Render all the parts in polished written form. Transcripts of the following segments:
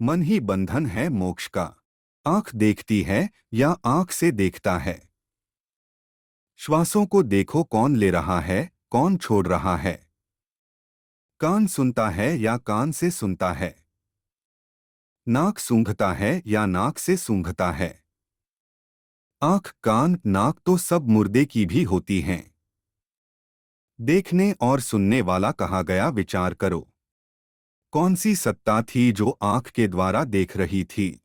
मन ही बंधन है मोक्ष का। आंख देखती है या आंख से देखता है। श्वासों को देखो, कौन ले रहा है, कौन छोड़ रहा है। कान सुनता है या कान से सुनता है। नाक सूंघता है या नाक से सूंघता है। आंख, कान, नाक तो सब मुर्दे की भी होती हैं। देखने और सुनने वाला कहा गया, विचार करो। कौन सी सत्ता थी जो आंख के द्वारा देख रही थी?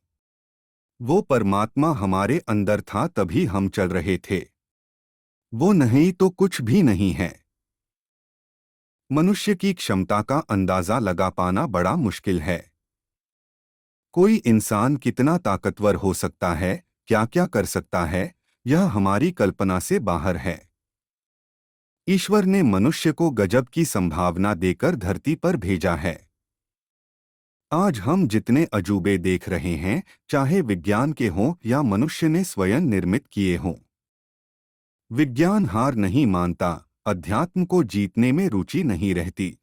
वो परमात्मा हमारे अंदर था, तभी हम चल रहे थे। वो नहीं तो कुछ भी नहीं है। मनुष्य की क्षमता का अंदाजा लगा पाना बड़ा मुश्किल है। कोई इंसान कितना ताकतवर हो सकता है, क्या क्या कर सकता है, यह हमारी कल्पना से बाहर है। ईश्वर ने मनुष्य को गजब की संभावना देकर धरती पर भेजा है। आज हम जितने अजूबे देख रहे हैं, चाहे विज्ञान के हों या मनुष्य ने स्वयं निर्मित किए हों, विज्ञान हार नहीं मानता, अध्यात्म को जीतने में रुचि नहीं रहती।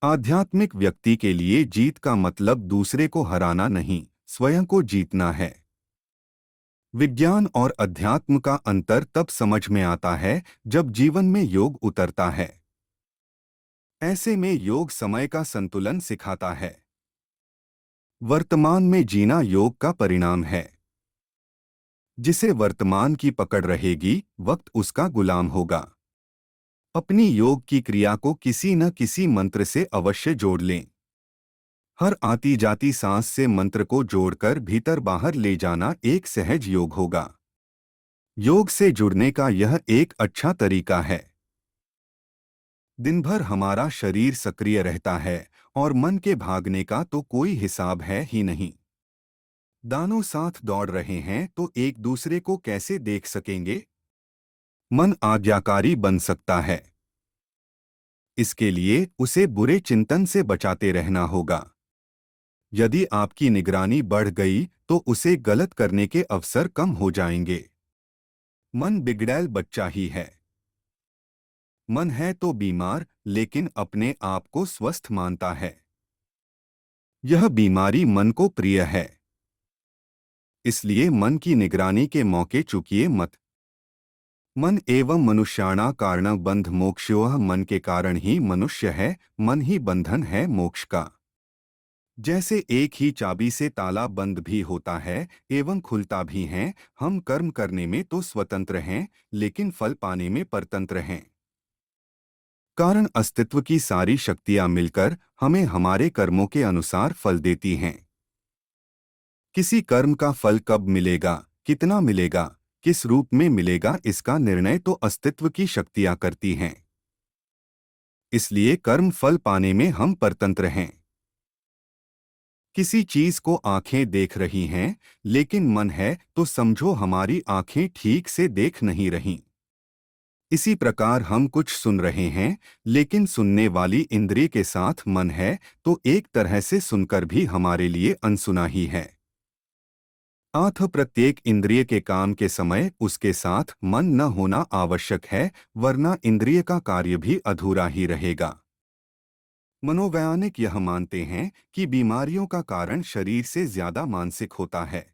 आध्यात्मिक व्यक्ति के लिए जीत का मतलब दूसरे को हराना नहीं, स्वयं को जीतना है। विज्ञान और अध्यात्म का अंतर तब समझ में आता है जब जीवन में योग उतरता है। ऐसे में योग समय का संतुलन सिखाता है। वर्तमान में जीना योग का परिणाम है। जिसे वर्तमान की पकड़ रहेगी, वक्त उसका गुलाम होगा। अपनी योग की क्रिया को किसी न किसी मंत्र से अवश्य जोड़ लें। हर आती जाती सांस से मंत्र को जोड़कर भीतर बाहर ले जाना एक सहज योग होगा। योग से जुड़ने का यह एक अच्छा तरीका है। दिन भर हमारा शरीर सक्रिय रहता है और मन के भागने का तो कोई हिसाब है ही नहीं। दानों साथ दौड़ रहे हैं तो एक दूसरे को कैसे देख सकेंगे? मन आज्ञाकारी बन सकता है। इसके लिए उसे बुरे चिंतन से बचाते रहना होगा। यदि आपकी निगरानी बढ़ गई तो उसे गलत करने के अवसर कम हो जाएंगे। मन बिगड़ैल बच्चा ही है। मन है तो बीमार, लेकिन अपने आप को स्वस्थ मानता है। यह बीमारी मन को प्रिय है। इसलिए मन की निगरानी के मौके चूकिए मत। मन एवं मनुष्याणा कारण बंध मोक्षोह, मन के कारण ही मनुष्य है, मन ही बंधन है मोक्ष का। जैसे एक ही चाबी से ताला बंद भी होता है एवं खुलता भी है, हम कर्म करने में तो स्वतंत्र हैं, लेकिन फल पाने में परतंत्र हैं। कारण अस्तित्व की सारी शक्तियां मिलकर हमें हमारे कर्मों के अनुसार फल देती हैं। किसी कर्म का फल कब मिलेगा, कितना मिलेगा, किस रूप में मिलेगा, इसका निर्णय तो अस्तित्व की शक्तियां करती हैं। इसलिए कर्म फल पाने में हम परतंत्र हैं। किसी चीज को आंखें देख रही हैं, लेकिन मन है तो समझो हमारी आंखें ठीक से देख नहीं रहीं। इसी प्रकार हम कुछ सुन रहे हैं, लेकिन सुनने वाली इंद्रिय के साथ मन है तो एक तरह से सुनकर भी हमारे लिए अनसुना ही है। अतः प्रत्येक इंद्रिय के काम के समय उसके साथ मन न होना आवश्यक है, वरना इंद्रिय का कार्य भी अधूरा ही रहेगा। मनोवैज्ञानिक यह मानते हैं कि बीमारियों का कारण शरीर से ज्यादा मानसिक होता है।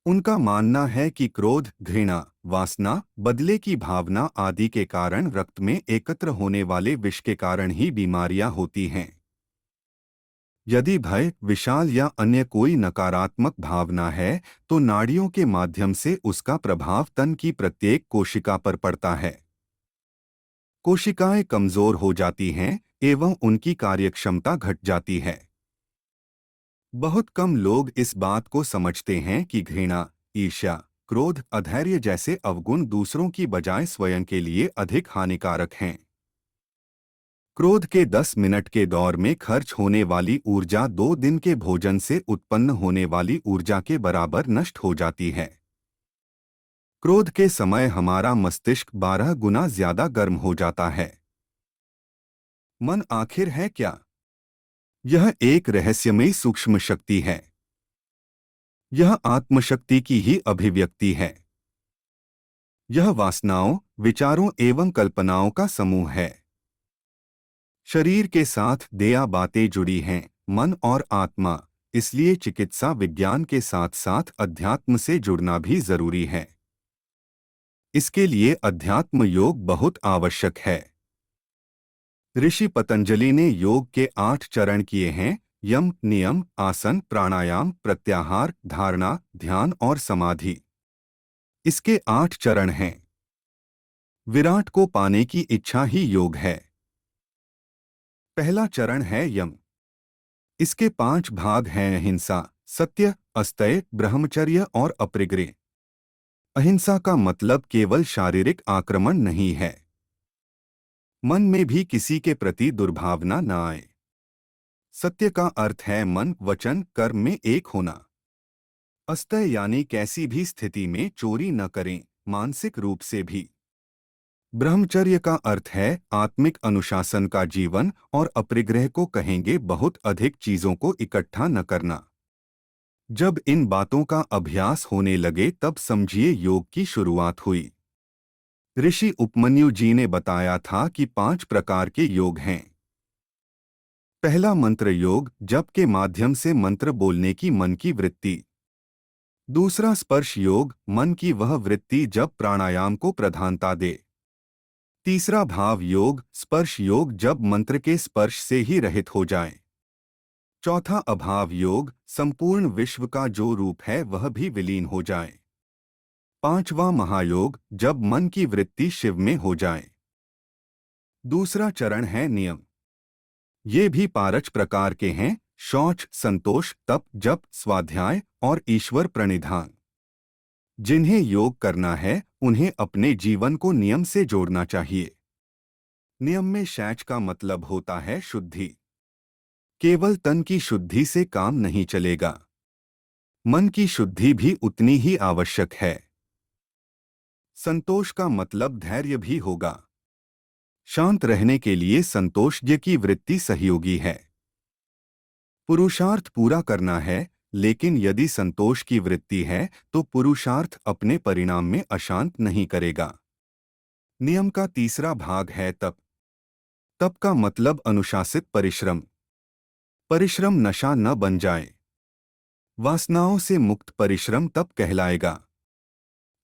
उनका मानना है कि क्रोध, घृणा, वासना, बदले की भावना आदि के कारण रक्त में एकत्र होने वाले विष के कारण ही बीमारियां होती हैं। यदि भय, विशाल या अन्य कोई नकारात्मक भावना है तो नाड़ियों के माध्यम से उसका प्रभाव तन की प्रत्येक कोशिका पर पड़ता है। कोशिकाएं कमजोर हो जाती हैं एवं उनकी कार्यक्षमता घट जाती है। बहुत कम लोग इस बात को समझते हैं कि घृणा, ईर्ष्या, क्रोध, अधैर्य जैसे अवगुण दूसरों की बजाय स्वयं के लिए अधिक हानिकारक हैं। क्रोध के 10 मिनट के दौर में खर्च होने वाली ऊर्जा 2 दिन के भोजन से उत्पन्न होने वाली ऊर्जा के बराबर नष्ट हो जाती है। क्रोध के समय हमारा मस्तिष्क 12 गुना ज्यादा गर्म हो जाता है। मन आखिर है क्या? यह एक रहस्यमयी सूक्ष्म शक्ति है। यह आत्मशक्ति की ही अभिव्यक्ति है। यह वासनाओं, विचारों एवं कल्पनाओं का समूह है। शरीर के साथ देह बातें जुड़ी हैं, मन और आत्मा, इसलिए चिकित्सा विज्ञान के साथ साथ अध्यात्म से जुड़ना भी जरूरी है। इसके लिए अध्यात्म योग बहुत आवश्यक है। ऋषि पतंजलि ने योग के 8 चरण किए हैं: यम, नियम, आसन, प्राणायाम, प्रत्याहार, धारणा, ध्यान और समाधि। इसके 8 चरण हैं। विराट को पाने की इच्छा ही योग है। पहला चरण है यम। इसके 5 भाग हैं: अहिंसा, सत्य, अस्तेय, ब्रह्मचर्य और अपरिग्रह। अहिंसा का मतलब केवल शारीरिक आक्रमण नहीं है। मन में भी किसी के प्रति दुर्भावना न आए। सत्य का अर्थ है मन, वचन, कर्म में एक होना। अस्तेय यानी कैसी भी स्थिति में चोरी न करें, मानसिक रूप से भी। ब्रह्मचर्य का अर्थ है आत्मिक अनुशासन का जीवन, और अपरिग्रह को कहेंगे बहुत अधिक चीजों को इकट्ठा न करना। जब इन बातों का अभ्यास होने लगे तब समझिए योग की शुरुआत हुई। ऋषि उपमन्यु जी ने बताया था कि 5 प्रकार के योग हैं। पहला मंत्र योग, जप के माध्यम से मंत्र बोलने की मन की वृत्ति। दूसरा स्पर्श योग, मन की वह वृत्ति जब प्राणायाम को प्रधानता दे। तीसरा भाव योग, स्पर्श योग, जब मंत्र के स्पर्श से ही रहित हो जाए। चौथा अभाव योग, संपूर्ण विश्व का जो रूप है वह भी विलीन हो जाए। पांचवा महायोग, जब मन की वृत्ति शिव में हो जाए। दूसरा चरण है नियम। ये भी पारच प्रकार के हैं: शौच, संतोष, तप, जप, स्वाध्याय और ईश्वर प्रणिधान। जिन्हें योग करना है उन्हें अपने जीवन को नियम से जोड़ना चाहिए। नियम में शौच का मतलब होता है शुद्धि। केवल तन की शुद्धि से काम नहीं चलेगा, मन की शुद्धि भी उतनी ही आवश्यक है। संतोष का मतलब धैर्य भी होगा। शांत रहने के लिए संतोषज्ञ की वृत्ति सहयोगी है। पुरुषार्थ पूरा करना है, लेकिन यदि संतोष की वृत्ति है तो पुरुषार्थ अपने परिणाम में अशांत नहीं करेगा। नियम का तीसरा भाग है तप। तप का मतलब अनुशासित परिश्रम। परिश्रम नशा न बन जाए। वासनाओं से मुक्त परिश्रम तप कहलाएगा।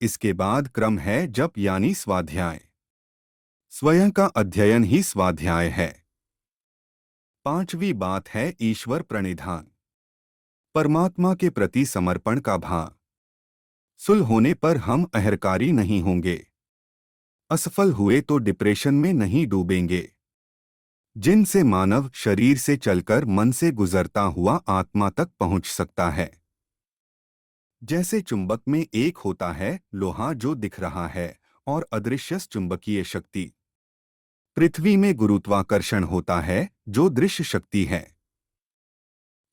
इसके बाद क्रम है जप यानी स्वाध्याय। स्वयं का अध्ययन ही स्वाध्याय है। पांचवी बात है ईश्वर प्रणिधान। परमात्मा के प्रति समर्पण का भाव। सुल होने पर हम अहंकारी नहीं होंगे। असफल हुए तो डिप्रेशन में नहीं डूबेंगे। जिनसे मानव शरीर से चलकर मन से गुजरता हुआ आत्मा तक पहुंच सकता है। जैसे चुंबक में एक होता है लोहा जो दिख रहा है, और अदृश्य चुंबकीय शक्ति। पृथ्वी में गुरुत्वाकर्षण होता है जो दृश्य शक्ति है।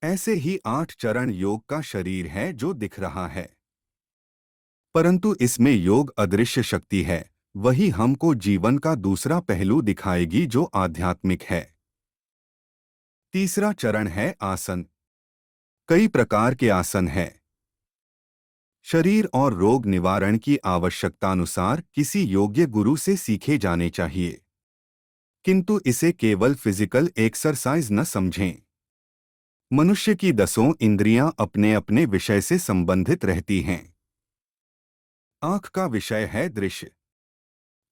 ऐसे ही 8 चरण योग का शरीर है जो दिख रहा है, परंतु इसमें योग अदृश्य शक्ति है। वही हमको जीवन का दूसरा पहलू दिखाएगी जो आध्यात्मिक है। तीसरा चरण है आसन। कई प्रकार के आसन हैं। शरीर और रोग निवारण की आवश्यकतानुसार किसी योग्य गुरु से सीखे जाने चाहिए, किंतु इसे केवल फिजिकल एक्सरसाइज न समझें। मनुष्य की 10 इंद्रियां अपने अपने विषय से संबंधित रहती हैं। आंख का विषय है दृश्य।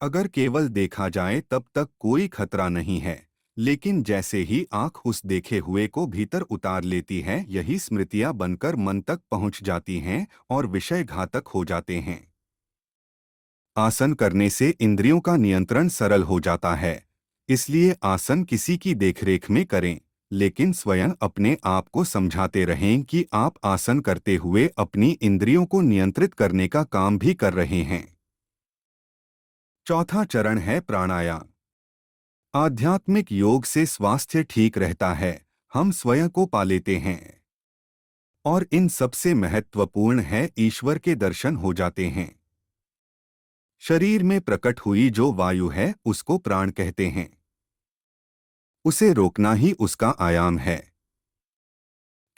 अगर केवल देखा जाए तब तक कोई खतरा नहीं है, लेकिन जैसे ही आंख उस देखे हुए को भीतर उतार लेती है, यही स्मृतियां बनकर मन तक पहुंच जाती हैं और विषय घातक हो जाते हैं। आसन करने से इंद्रियों का नियंत्रण सरल हो जाता है, इसलिए आसन किसी की देखरेख में करें, लेकिन स्वयं अपने आप को समझाते रहें कि आप आसन करते हुए अपनी इंद्रियों को नियंत्रित करने का काम भी कर रहे हैं। चौथा चरण है प्राणायाम। आध्यात्मिक योग से स्वास्थ्य ठीक रहता है, हम स्वयं को पा लेते हैं, और इन सबसे महत्वपूर्ण है ईश्वर के दर्शन हो जाते हैं। शरीर में प्रकट हुई जो वायु है उसको प्राण कहते हैं। उसे रोकना ही उसका आयाम है।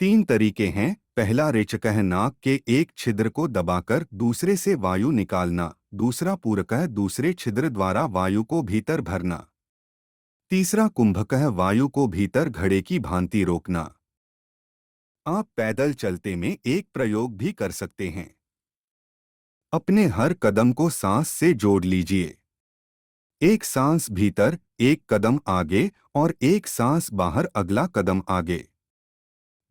3 तरीके हैं। पहला रेचकह नाक के एक छिद्र को दबाकर दूसरे से वायु निकालना, दूसरा पूरकः दूसरे छिद्र द्वारा वायु को भीतर भरना, तीसरा कुंभकः वायु को भीतर घड़े की भांति रोकना। आप पैदल चलते में एक प्रयोग भी कर सकते हैं। अपने हर कदम को सांस से जोड़ लीजिए। एक सांस भीतर, एक कदम आगे और एक सांस बाहर, अगला कदम आगे।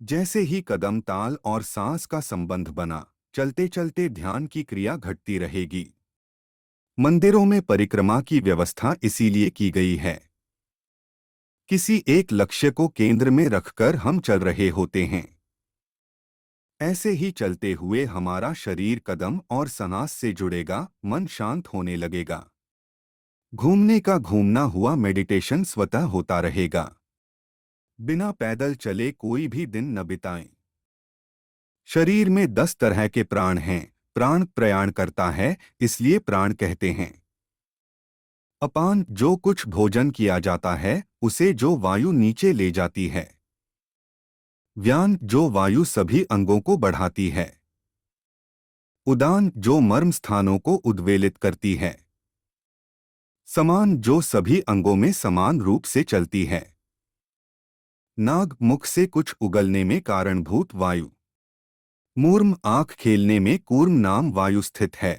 जैसे ही कदम ताल और सांस का संबंध बना, चलते चलते ध्यान की क्रिया घटती रहेगी। मंदिरों में परिक्रमा की व्यवस्था इसीलिए की गई है। किसी एक लक्ष्य को केंद्र में रखकर हम चल रहे होते हैं। ऐसे ही चलते हुए हमारा शरीर कदम और सांस से जुड़ेगा, मन शांत होने लगेगा। घूमने का घूमना हुआ, मेडिटेशन स्वतः होता रहेगा। बिना पैदल चले कोई भी दिन न बिताएं। शरीर में 10 तरह के प्राण हैं। प्राण प्रयाण करता है, इसलिए प्राण कहते हैं। अपान, जो कुछ भोजन किया जाता है उसे जो वायु नीचे ले जाती है। व्यान, जो वायु सभी अंगों को बढ़ाती है। उदान, जो मर्म स्थानों को उद्वेलित करती है। समान, जो सभी अंगों में समान रूप से चलती है। नाग, मुख से कुछ उगलने में कारणभूत वायु। मूर्म, आंख खेलने में कूर्म नाम वायु स्थित है।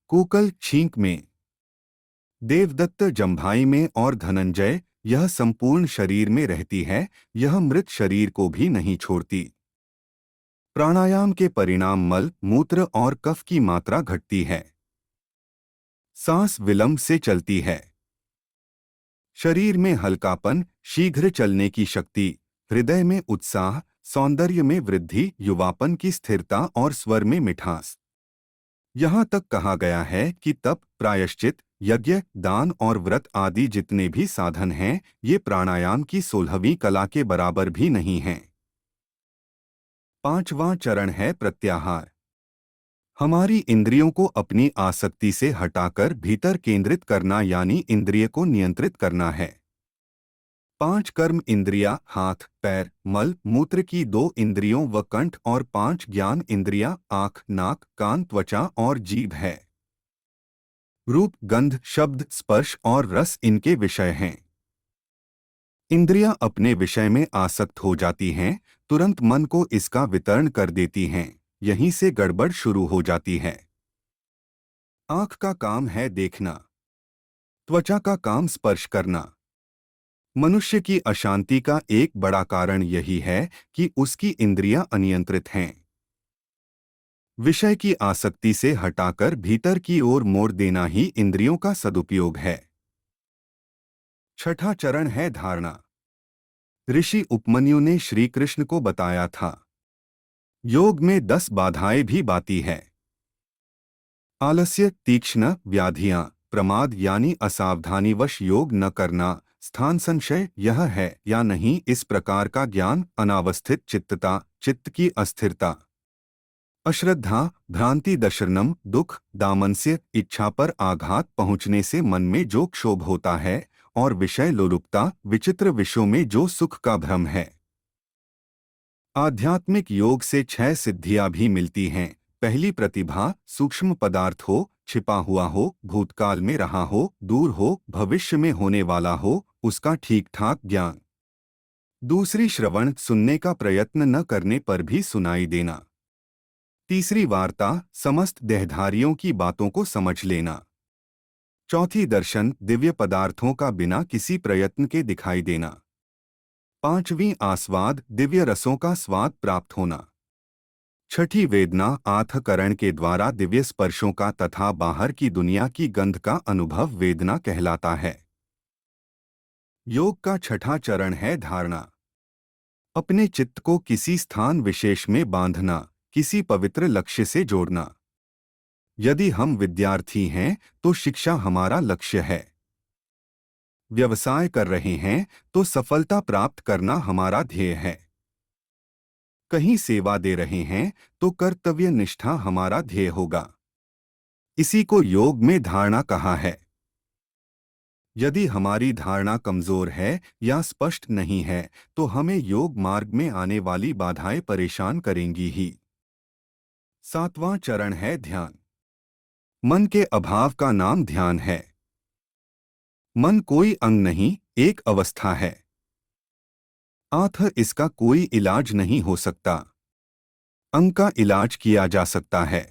कूकल, छींक में। देवदत्त, जम्भाई में और धनंजय, यह संपूर्ण शरीर में रहती है, यह मृत शरीर को भी नहीं छोड़ती। प्राणायाम के परिणाम मल, मूत्र और कफ की मात्रा घटती है। सांस विलंब से चलती है। शरीर में हल्कापन, शीघ्र चलने की शक्ति, हृदय में उत्साह, सौंदर्य में वृद्धि, युवापन की स्थिरता और स्वर में मिठास। यहाँ तक कहा गया है कि तप, प्रायश्चित, यज्ञ, दान और व्रत आदि जितने भी साधन हैं, ये प्राणायाम की 16वीं कला के बराबर भी नहीं हैं। 5वां चरण है प्रत्याहार। हमारी इंद्रियों को अपनी आसक्ति से हटाकर भीतर केंद्रित करना, यानी इंद्रिय को नियंत्रित करना है। 5 कर्म इंद्रिया, हाथ, पैर, मल, मूत्र की 2 इंद्रियों व कंठ और 5 ज्ञान इंद्रिया, आँख, नाक, कान, त्वचा और जीभ है। रूप, गंध, शब्द, स्पर्श और रस इनके विषय हैं। इंद्रियां अपने विषय में आसक्त हो जाती हैं, तुरंत मन को इसका वितरण कर देती हैं। यहीं से गड़बड़ शुरू हो जाती है। आँख का काम है देखना, त्वचा का काम स्पर्श करना। मनुष्य की अशांति का एक बड़ा कारण यही है कि उसकी इंद्रियां अनियंत्रित हैं। विषय की आसक्ति से हटाकर भीतर की ओर मोड़ देना ही इंद्रियों का सदुपयोग है। 6ठा चरण है धारणा। ऋषि उपमन्यु ने श्री कृष्ण को बताया था। योग में 10 बाधाएं भी बाती है। आलस्य, तीक्ष्ण, व्याधियां, प्रमाद यानी असावधानीवश योग न करना, स्थान संशय, यह है या नहीं इस प्रकार का ज्ञान, अनावस्थित चित्तता, चित्त की अस्थिरता, अश्रद्धा, भ्रांति, दशर्नम, दुख, दामनस्य, इच्छा पर आघात पहुँचने से मन में जो क्षोभ होता है, और विषय लोलुपता, विचित्र विषयों में जो सुख का भ्रम है। आध्यात्मिक योग से 6 सिद्धियां भी मिलती हैं। पहली, प्रतिभा, सूक्ष्म पदार्थ हो, छिपा हुआ हो, भूतकाल में रहा हो, दूर हो, भविष्य में होने वाला हो, उसका ठीक ठाक ज्ञान। दूसरी, श्रवण, सुनने का प्रयत्न न करने पर भी सुनाई देना। तीसरी, वार्ता, समस्त देहधारियों की बातों को समझ लेना। चौथी, दर्शन, दिव्य पदार्थों का बिना किसी प्रयत्न के दिखाई देना। 5वीं, आस्वाद, दिव्य रसों का स्वाद प्राप्त होना। 6ठी, वेदना, आंतःकरण के द्वारा दिव्य स्पर्शों का तथा बाहर की दुनिया की गंध का अनुभव वेदना कहलाता है। योग का 6ठा चरण है धारणा। अपने चित्त को किसी स्थान विशेष में बांधना, किसी पवित्र लक्ष्य से जोड़ना। यदि हम विद्यार्थी हैं तो शिक्षा हमारा लक्ष्य है। व्यवसाय कर रहे हैं तो सफलता प्राप्त करना हमारा ध्येय है। कहीं सेवा दे रहे हैं तो कर्तव्य निष्ठा हमारा ध्येय होगा। इसी को योग में धारणा कहा है। यदि हमारी धारणा कमजोर है या स्पष्ट नहीं है तो हमें योग मार्ग में आने वाली बाधाएं परेशान करेंगी ही। 7वां चरण है ध्यान। मन के अभाव का नाम ध्यान है। मन कोई अंग नहीं, एक अवस्था है। इसका कोई इलाज नहीं हो सकता। अंग का इलाज किया जा सकता है।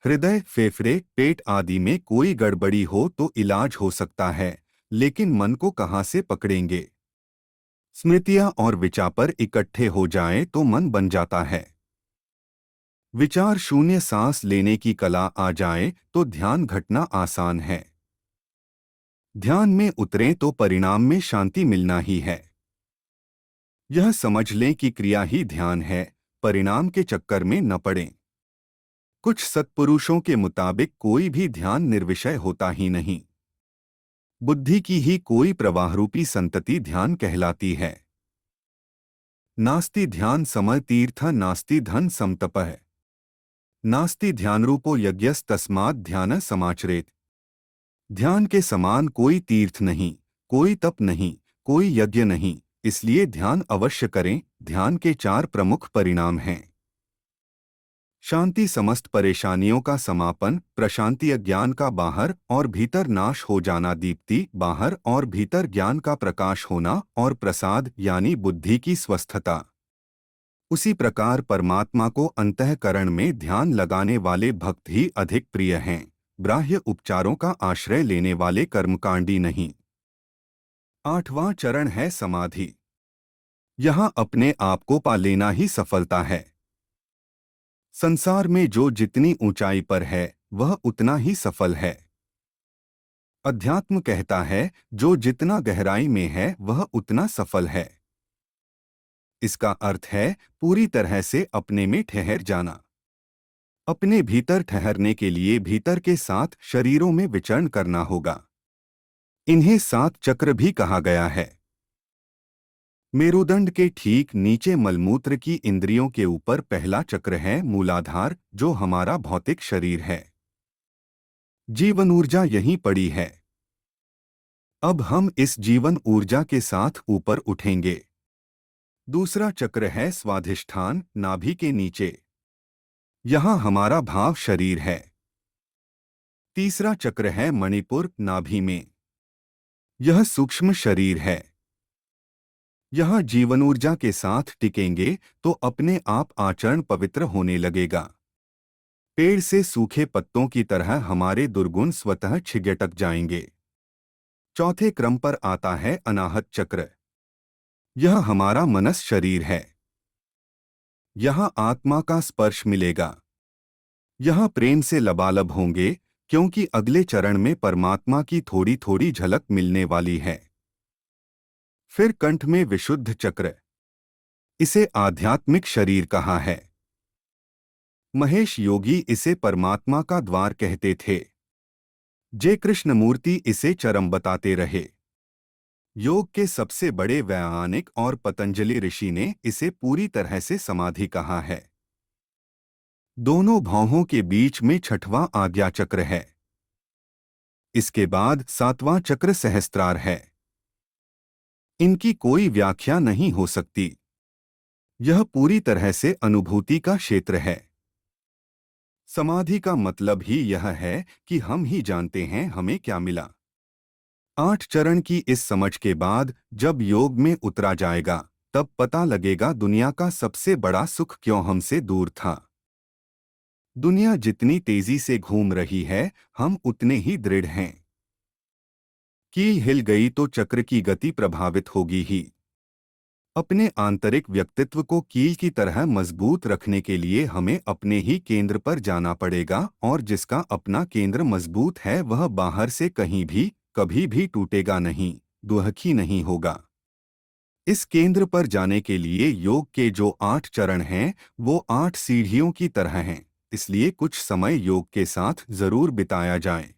हृदय, फेफड़े, पेट आदि में कोई गड़बड़ी हो तो इलाज हो सकता है, लेकिन मन को कहां से पकड़ेंगे? स्मृतियां और विचार इकट्ठे हो जाएं तो मन बन जाता है। विचार शून्य सांस लेने की कला आ जाए तो ध्यान घटना आसान है। ध्यान में उतरें तो परिणाम में शांति मिलना ही है। यह समझ लें कि क्रिया ही ध्यान है, परिणाम के चक्कर में न पड़ें। कुछ सत्पुरुषों के मुताबिक कोई भी ध्यान निर्विषय होता ही नहीं। बुद्धि की ही कोई प्रवाहरूपी संतति ध्यान कहलाती है। नास्ति ध्यान समर तीर्थ नास्ति धन समतपः। नास्ति ध्यानरूपो यज्ञस्तस्मात् ध्यान समाचरेत। ध्यान के समान कोई तीर्थ नहीं, कोई तप नहीं, कोई यज्ञ नहीं, इसलिए ध्यान अवश्य करें। ध्यान के 4 प्रमुख परिणाम हैं। शांति, समस्त परेशानियों का समापन, प्रशांति, अज्ञान का बाहर और भीतर नाश हो जाना, दीप्ति, बाहर और भीतर ज्ञान का प्रकाश होना, और प्रसाद यानी बुद्धि की स्वस्थता। उसी प्रकार परमात्मा को अंतःकरण में ध्यान लगाने वाले भक्त ही अधिक प्रिय हैं, बाह्य उपचारों का आश्रय लेने वाले कर्मकांडी नहीं। 8वां चरण है समाधि। यहाँ अपने आप को पा लेना ही सफलता है। संसार में जो जितनी ऊंचाई पर है वह उतना ही सफल है। अध्यात्म कहता है जो जितना गहराई में है वह उतना सफल है। इसका अर्थ है पूरी तरह से अपने में ठहर जाना। अपने भीतर ठहरने के लिए भीतर के 7 शरीरों में विचरण करना होगा। इन्हें 7 चक्र भी कहा गया है। मेरुदंड के ठीक नीचे मलमूत्र की इंद्रियों के ऊपर पहला चक्र है मूलाधार, जो हमारा भौतिक शरीर है। जीवन ऊर्जा यहीं पड़ी है। अब हम इस जीवन ऊर्जा के साथ ऊपर उठेंगे। दूसरा चक्र है स्वाधिष्ठान, नाभि के नीचे। यहाँ हमारा भाव शरीर है। तीसरा चक्र है मणिपुर, नाभि में। यह सूक्ष्म शरीर है। यहाँ जीवन ऊर्जा के साथ टिकेंगे तो अपने आप आचरण पवित्र होने लगेगा। पेड़ से सूखे पत्तों की तरह हमारे दुर्गुण स्वतः छिगटक जाएंगे। चौथे क्रम पर आता है अनाहत चक्र। यह हमारा मनस शरीर है। यहाँ आत्मा का स्पर्श मिलेगा। यहाँ प्रेम से लबालब होंगे, क्योंकि अगले चरण में परमात्मा की थोड़ी थोड़ी झलक मिलने वाली है। फिर कंठ में विशुद्ध चक्र। इसे आध्यात्मिक शरीर कहा है। महेश योगी इसे परमात्मा का द्वार कहते थे। जय कृष्णमूर्ति इसे चरम बताते रहे। योग के सबसे बड़े वैज्ञानिक और पतंजलि ऋषि ने इसे पूरी तरह से समाधि कहा है। दोनों भौहों के बीच में 6वां आज्ञा चक्र है। इसके बाद 7वां चक्र सहस्त्रार है। इनकी कोई व्याख्या नहीं हो सकती। यह पूरी तरह से अनुभूति का क्षेत्र है। समाधि का मतलब ही यह है कि हम ही जानते हैं हमें क्या मिला। 8 चरण की इस समझ के बाद जब योग में उतरा जाएगा, तब पता लगेगा दुनिया का सबसे बड़ा सुख क्यों हमसे दूर था। दुनिया जितनी तेजी से घूम रही है, हम उतने ही दृढ़ हैं। कील हिल गई तो चक्र की गति प्रभावित होगी ही। अपने आंतरिक व्यक्तित्व को कील की तरह मजबूत रखने के लिए हमें अपने ही केंद्र पर जाना पड़ेगा, और जिसका अपना केंद्र मजबूत है वह बाहर से कहीं भी कभी भी टूटेगा नहीं, दुखी नहीं होगा। इस केंद्र पर जाने के लिए योग के जो 8 चरण हैं वो 8 सीढ़ियों की तरह हैं, इसलिए कुछ समय योग के साथ जरूर बिताया जाए।